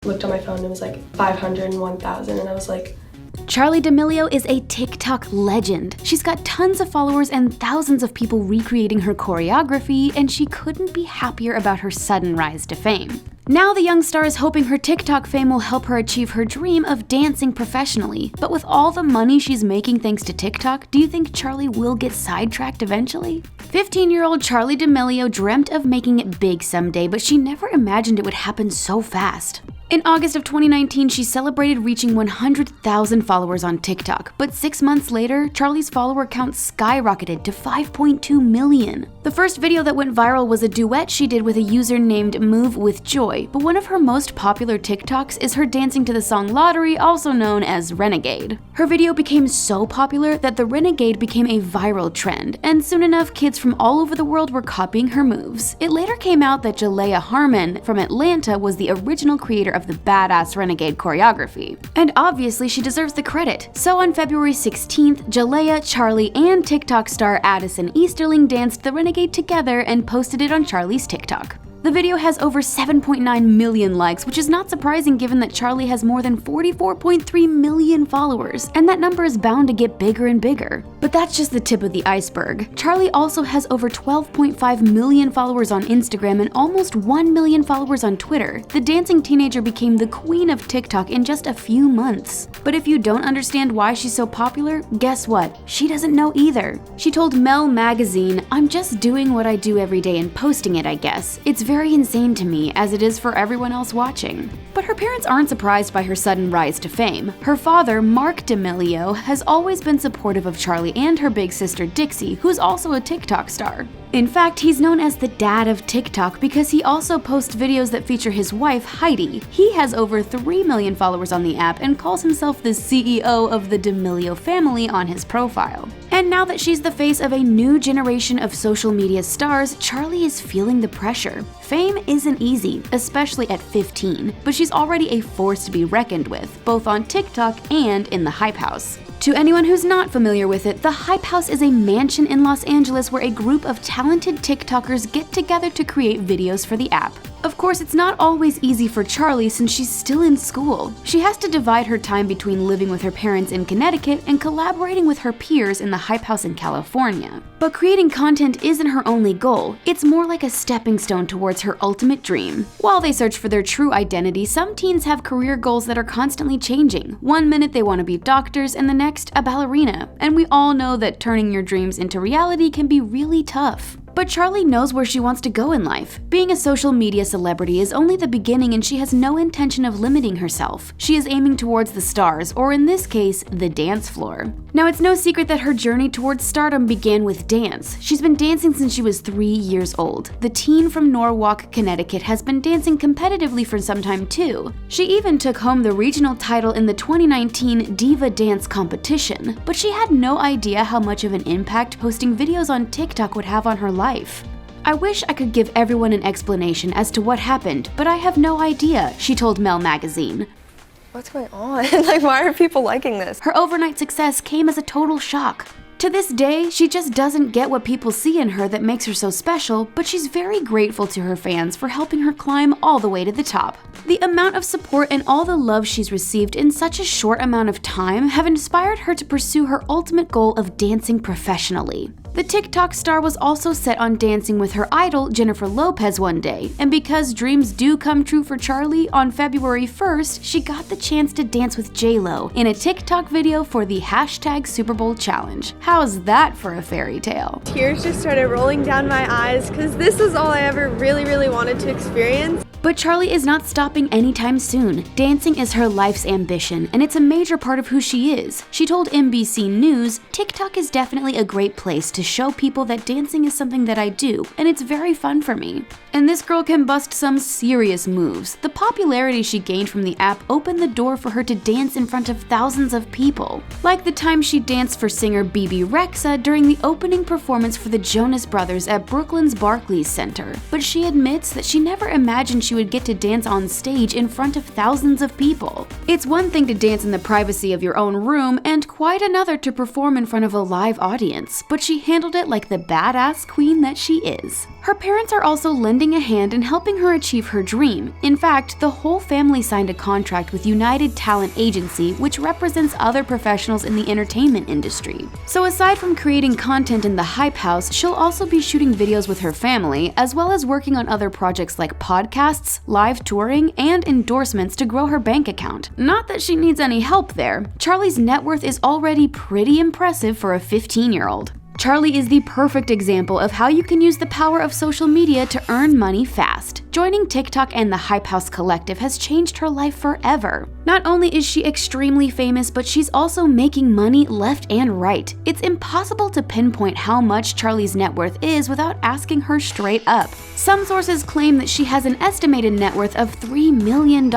looked on my phone and it was like 500 and 1,000, and I was like, Charli D'Amelio is a TikTok legend. She's got tons of followers and thousands of people recreating her choreography, and she couldn't be happier about her sudden rise to fame. Now the young star is hoping her TikTok fame will help her achieve her dream of dancing professionally. But with all the money she's making thanks to TikTok, do you think Charli will get sidetracked eventually? 15-year-old Charli D'Amelio dreamt of making it big someday, but she never imagined it would happen so fast. In August of 2019, she celebrated reaching 100,000 followers on TikTok, but 6 months later, Charli's follower count skyrocketed to 5.2 million. The first video that went viral was a duet she did with a user named Move With Joy, but one of her most popular TikToks is her dancing to the song Lottery, also known as Renegade. Her video became so popular that the Renegade became a viral trend, and soon enough, kids from all over the world were copying her moves. It later came out that Jalaiah Harmon from Atlanta was the original creator of the badass Renegade choreography. And obviously she deserves the credit. So on February 16th, Jalaiah, Charli, and TikTok star Addison Easterling danced the Renegade together and posted it on Charli's TikTok. The video has over 7.9 million likes, which is not surprising given that Charli has more than 44.3 million followers, and that number is bound to get bigger and bigger. But that's just the tip of the iceberg. Charli also has over 12.5 million followers on Instagram and almost 1 million followers on Twitter. The dancing teenager became the queen of TikTok in just a few months. But if you don't understand why she's so popular, guess what? She doesn't know either. She told Mel magazine, "I'm just doing what I do every day and posting it, I guess. It's very insane to me, as it is for everyone else watching." But her parents aren't surprised by her sudden rise to fame. Her father, Mark D'Amelio, has always been supportive of Charli and her big sister Dixie, who's also a TikTok star. In fact, he's known as the dad of TikTok because he also posts videos that feature his wife, Heidi. He has over 3 million followers on the app and calls himself the CEO of the D'Amelio family on his profile. And now that she's the face of a new generation of social media stars, Charli is feeling the pressure. Fame isn't easy, especially at 15, but she's already a force to be reckoned with, both on TikTok and in the Hype House. To anyone who's not familiar with it, the Hype House is a mansion in Los Angeles where a group of talented TikTokers get together to create videos for the app. Of course, it's not always easy for Charli since she's still in school. She has to divide her time between living with her parents in Connecticut and collaborating with her peers in the Hype House in California. But creating content isn't her only goal. It's more like a stepping stone towards her ultimate dream. While they search for their true identity, some teens have career goals that are constantly changing. One minute they want to be doctors and the next a ballerina. And we all know that turning your dreams into reality can be really tough. But Charli knows where she wants to go in life. Being a social media celebrity is only the beginning, and she has no intention of limiting herself. She is aiming towards the stars, or in this case, the dance floor. Now, it's no secret that her journey towards stardom began with dance. She's been dancing since she was 3 years old. The teen from Norwalk, Connecticut has been dancing competitively for some time too. She even took home the regional title in the 2019 Diva Dance competition, but she had no idea how much of an impact posting videos on TikTok would have on her life. "I wish I could give everyone an explanation as to what happened, but I have no idea," she told Mel magazine. What's going on? Like, why are people liking this? Her overnight success came as a total shock. To this day, she just doesn't get what people see in her that makes her so special, but she's very grateful to her fans for helping her climb all the way to the top. The amount of support and all the love she's received in such a short amount of time have inspired her to pursue her ultimate goal of dancing professionally. The TikTok star was also set on dancing with her idol, Jennifer Lopez, one day, and because dreams do come true for Charli, on February 1st, she got the chance to dance with J-Lo in a TikTok video for the #SuperBowlChallenge. How's that for a fairy tale? Tears just started rolling down my eyes because this is all I ever really wanted to experience. But Charli is not stopping anytime soon. Dancing is her life's ambition, and it's a major part of who she is. She told NBC News, "TikTok is definitely a great place to show people that dancing is something that I do, and it's very fun for me." And this girl can bust some serious moves. The popularity she gained from the app opened the door for her to dance in front of thousands of people. Like the time she danced for singer Bebe Rexha during the opening performance for the Jonas Brothers at Brooklyn's Barclays Center. But she admits that she never imagined she would get to dance on stage in front of thousands of people. It's one thing to dance in the privacy of your own room, and quite another to perform in front of a live audience, but she handled it like the badass queen that she is. Her parents are also lending a hand in helping her achieve her dream. In fact, the whole family signed a contract with United Talent Agency, which represents other professionals in the entertainment industry. So aside from creating content in the Hype House, she'll also be shooting videos with her family, as well as working on other projects like podcasts, live touring, and endorsements to grow her bank account. Not that she needs any help there. Charli's net worth is already pretty impressive for a 15-year-old. Charli is the perfect example of how you can use the power of social media to earn money fast. Joining TikTok and the Hype House Collective has changed her life forever. Not only is she extremely famous, but she's also making money left and right. It's impossible to pinpoint how much Charli's net worth is without asking her straight up. Some sources claim that she has an estimated net worth of $3 million,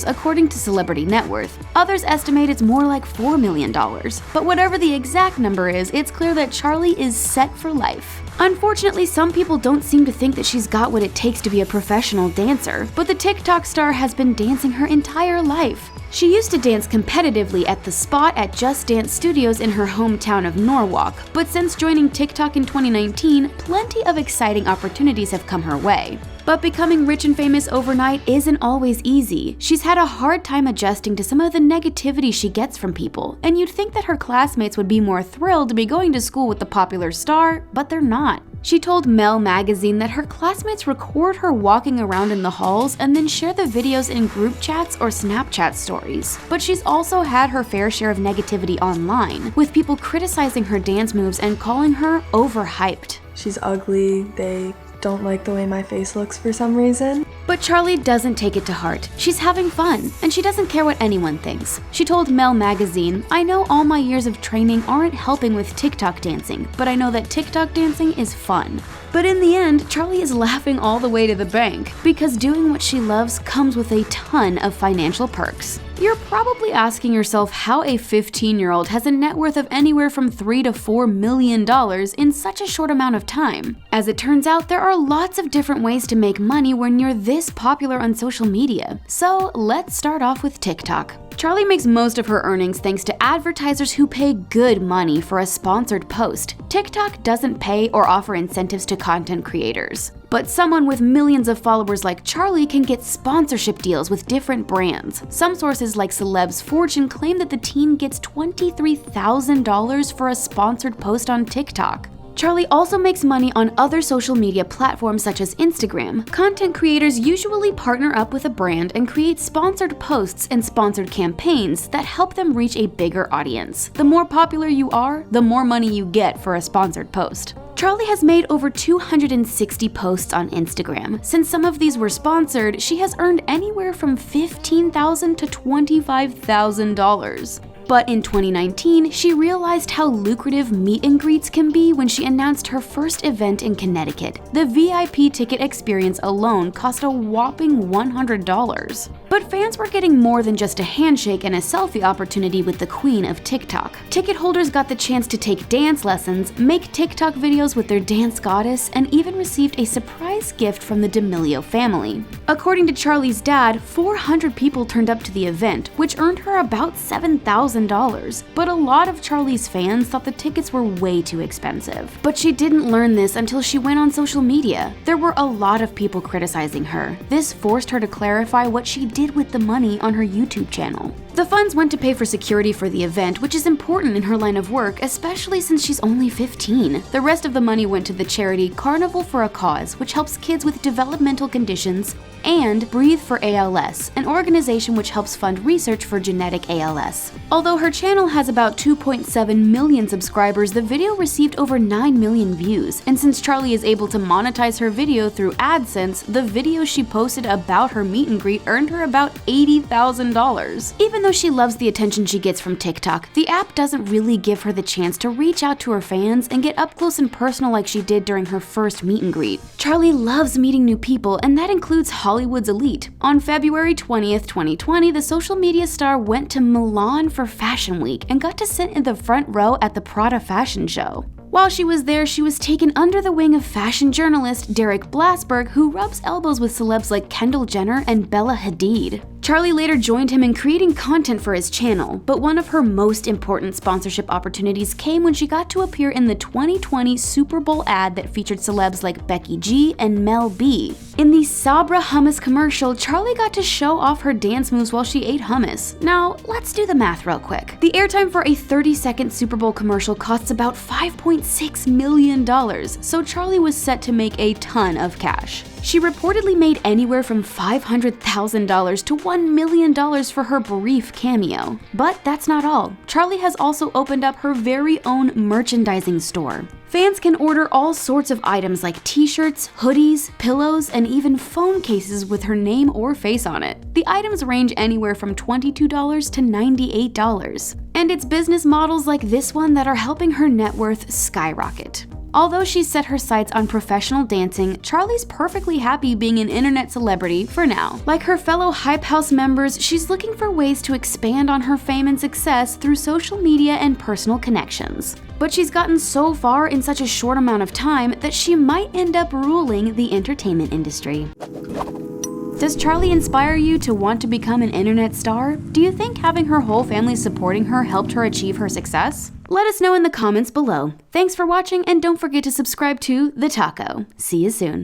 according to Celebrity Net Worth. Others estimate it's more like $4 million. But whatever the exact number is, it's clear that Charli is set for life. Unfortunately, some people don't seem to think that she's got what it takes to be a professional dancer, but the TikTok star has been dancing her entire life. She used to dance competitively at The Spot at Just Dance Studios in her hometown of Norwalk, but since joining TikTok in 2019, plenty of exciting opportunities have come her way. But becoming rich and famous overnight isn't always easy. She's had a hard time adjusting to some of the negativity she gets from people, and you'd think that her classmates would be more thrilled to be going to school with the popular star, but they're not. She told Mel magazine that her classmates record her walking around in the halls and then share the videos in group chats or Snapchat stories. But she's also had her fair share of negativity online, with people criticizing her dance moves and calling her overhyped. She's ugly, they don't like the way my face looks for some reason. But Charli doesn't take it to heart. She's having fun, and she doesn't care what anyone thinks. She told Mel magazine, "I know all my years of training aren't helping with TikTok dancing, but I know that TikTok dancing is fun." But in the end, Charli is laughing all the way to the bank, because doing what she loves comes with a ton of financial perks. You're probably asking yourself how a 15-year-old has a net worth of anywhere from $3 to $4 million in such a short amount of time. As it turns out, there are lots of different ways to make money when you're this popular on social media. So let's start off with TikTok. Charli makes most of her earnings thanks to advertisers who pay good money for a sponsored post. TikTok doesn't pay or offer incentives to content creators. But someone with millions of followers like Charli can get sponsorship deals with different brands. Some sources like Celeb's Fortune claim that the teen gets $23,000 for a sponsored post on TikTok. Charli also makes money on other social media platforms such as Instagram. Content creators usually partner up with a brand and create sponsored posts and sponsored campaigns that help them reach a bigger audience. The more popular you are, the more money you get for a sponsored post. Charli has made over 260 posts on Instagram. Since some of these were sponsored, she has earned anywhere from $15,000 to $25,000. But in 2019, she realized how lucrative meet and greets can be when she announced her first event in Connecticut. The VIP ticket experience alone cost a whopping $100. But fans were getting more than just a handshake and a selfie opportunity with the queen of TikTok. Ticket holders got the chance to take dance lessons, make TikTok videos with their dance goddess, and even received a surprise gift from the D'Amelio family. According to Charli's dad, 400 people turned up to the event, which earned her about $7,000. But a lot of Charli's fans thought the tickets were way too expensive. But she didn't learn this until she went on social media. There were a lot of people criticizing her. This forced her to clarify what she did with the money on her YouTube channel. The funds went to pay for security for the event, which is important in her line of work, especially since she's only 15. The rest of the money went to the charity Carnival for a Cause, which helps kids with developmental conditions, and Breathe for ALS, an organization which helps fund research for genetic ALS. Although her channel has about 2.7 million subscribers, the video received over 9 million views, and since Charli is able to monetize her video through AdSense, the video she posted about her meet and greet earned her about $80,000. Even though she loves the attention she gets from TikTok, the app doesn't really give her the chance to reach out to her fans and get up close and personal like she did during her first meet and greet. Charli loves meeting new people, and that includes Hollywood's elite. On February 20th, 2020, the social media star went to Milan for Fashion Week and got to sit in the front row at the Prada fashion show. While she was there, she was taken under the wing of fashion journalist Blasberg, who rubs elbows with celebs like Kendall Jenner and Bella Hadid. Charli later joined him in creating content for his channel, but one of her most important sponsorship opportunities came when she got to appear in the 2020 Super Bowl ad that featured celebs like Becky G and Mel B. In the Sabra Hummus commercial, Charli got to show off her dance moves while she ate hummus. Now, let's do the math real quick. The airtime for a 30-second Super Bowl commercial costs about $5.6 million, so Charli was set to make a ton of cash. She reportedly made anywhere from $500,000 to $1 million for her brief cameo. But that's not all. Charli has also opened up her very own merchandising store. Fans can order all sorts of items like t-shirts, hoodies, pillows, and even phone cases with her name or face on it. The items range anywhere from $22 to $98. And it's business models like this one that are helping her net worth skyrocket. Although she's set her sights on professional dancing, Charli's perfectly happy being an internet celebrity for now. Like her fellow Hype House members, she's looking for ways to expand on her fame and success through social media and personal connections. But she's gotten so far in such a short amount of time that she might end up ruling the entertainment industry. Does Charli inspire you to want to become an internet star? Do you think having her whole family supporting her helped her achieve her success? Let us know in the comments below. Thanks for watching, and don't forget to subscribe to The Taco. See you soon.